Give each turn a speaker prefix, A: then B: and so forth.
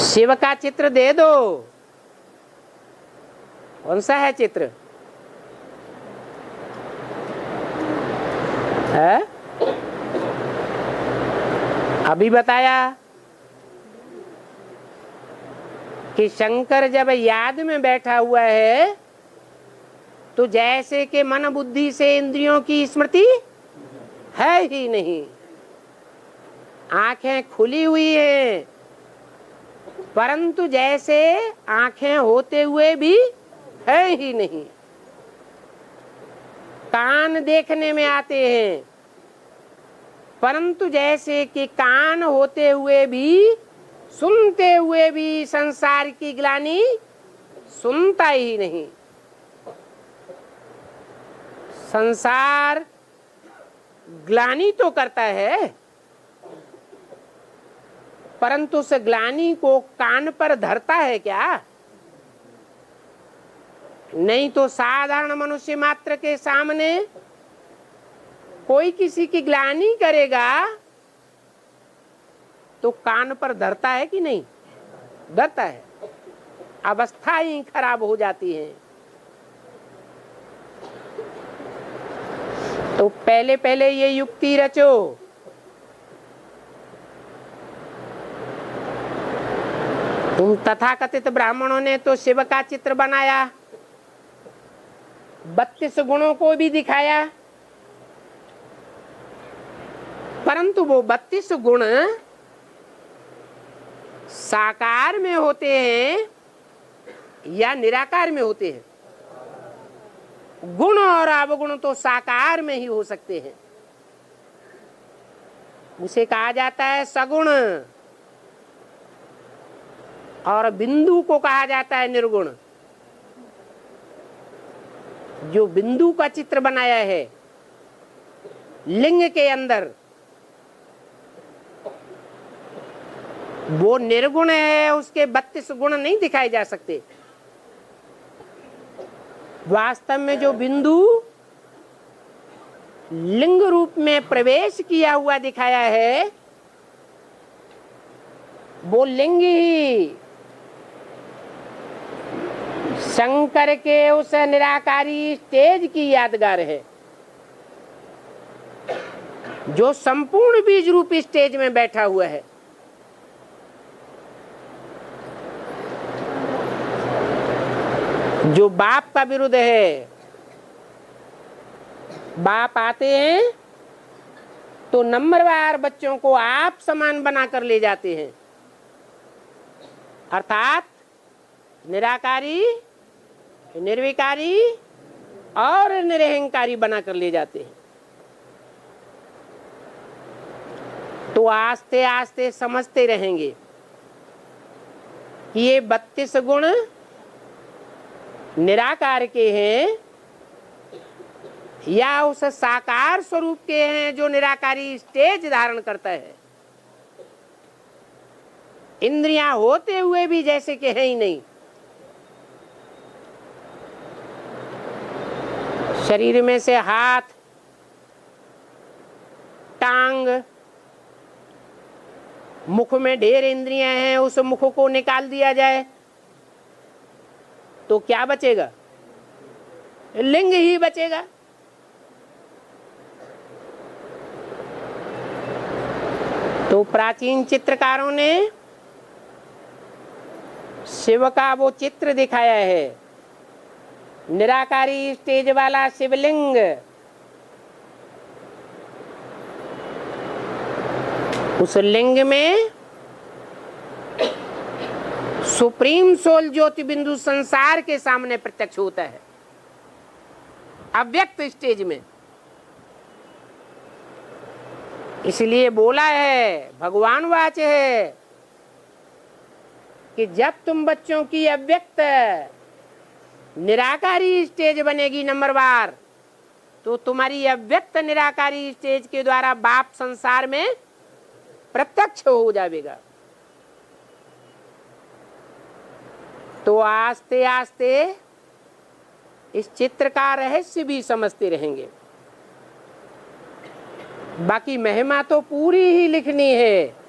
A: शिव का चित्र दे दो। कौन सा है चित्र? है? अभी बताया कि शंकर जब याद में बैठा हुआ है तो जैसे कि मन बुद्धि से इंद्रियों की स्मृति है ही नहीं। आंखें खुली हुई हैं परंतु जैसे आंखें होते हुए भी है ही नहीं। कान देखने में आते हैं परंतु जैसे कि कान होते हुए भी सुनते हुए भी संसार की ग्लानि सुनता ही नहीं। संसार ग्लानि तो करता है परंतु उस ग्लानि को कान पर धरता है क्या? नहीं तो साधारण मनुष्य मात्र के सामने कोई किसी की ग्लानि करेगा तो कान पर धरता है कि नहीं? धरता है। अवस्था ही खराब हो जाती है। तो पहले पहले ये युक्ति रचो। तुम तथाकथित ब्राह्मणों ने तो शिव का चित्र बनाया, 32 गुणों को भी दिखाया परंतु वो 32 गुण साकार में होते हैं या निराकार में होते हैं? गुण और अवगुण तो साकार में ही हो सकते हैं। उसे कहा जाता है सगुण और बिंदु को कहा जाता है निर्गुण। जो बिंदु का चित्र बनाया है लिंग के अंदर वो निर्गुण है, उसके 32 गुण नहीं दिखाए जा सकते। वास्तव में जो बिंदु लिंग रूप में प्रवेश किया हुआ दिखाया है वो लिंग ही शंकर के उस निराकारी स्टेज की यादगार है जो संपूर्ण बीज रूपी स्टेज में बैठा हुआ है। जो बाप का विरुद्ध है, बाप आते हैं तो नंबरवार बच्चों को आप समान बनाकर ले जाते हैं, अर्थात निराकारी, निर्विकारी और निरहंकारी बनाकर ले जाते हैं। तो आस्ते आस्ते समझते रहेंगे कि ये 32 गुण निराकार के हैं या उस साकार स्वरूप के हैं जो निराकारी स्टेज धारण करता है। इंद्रियां होते हुए भी जैसे कि है ही नहीं। शरीर में से हाथ, टांग, मुख में ढेर इंद्रियां हैं, उस मुख को निकाल दिया जाए तो क्या बचेगा? लिंग ही बचेगा। तो प्राचीन चित्रकारों ने शिव का वो चित्र दिखाया है, निराकारी स्टेज वाला शिवलिंग। उस लिंग में सुप्रीम सोल ज्योति बिंदु संसार के सामने प्रत्यक्ष होता है, अव्यक्त स्टेज में। इसलिए बोला है, भगवान वाच है कि जब तुम बच्चों की अव्यक्त निराकारी स्टेज बनेगी नंबरवार तो तुम्हारी अव्यक्त निराकारी स्टेज के द्वारा बाप संसार में प्रत्यक्ष हो जाएगा। तो आस्ते आस्ते इस चित्र का रहस्य भी समझते रहेंगे। बाकी महिमा तो पूरी ही लिखनी है।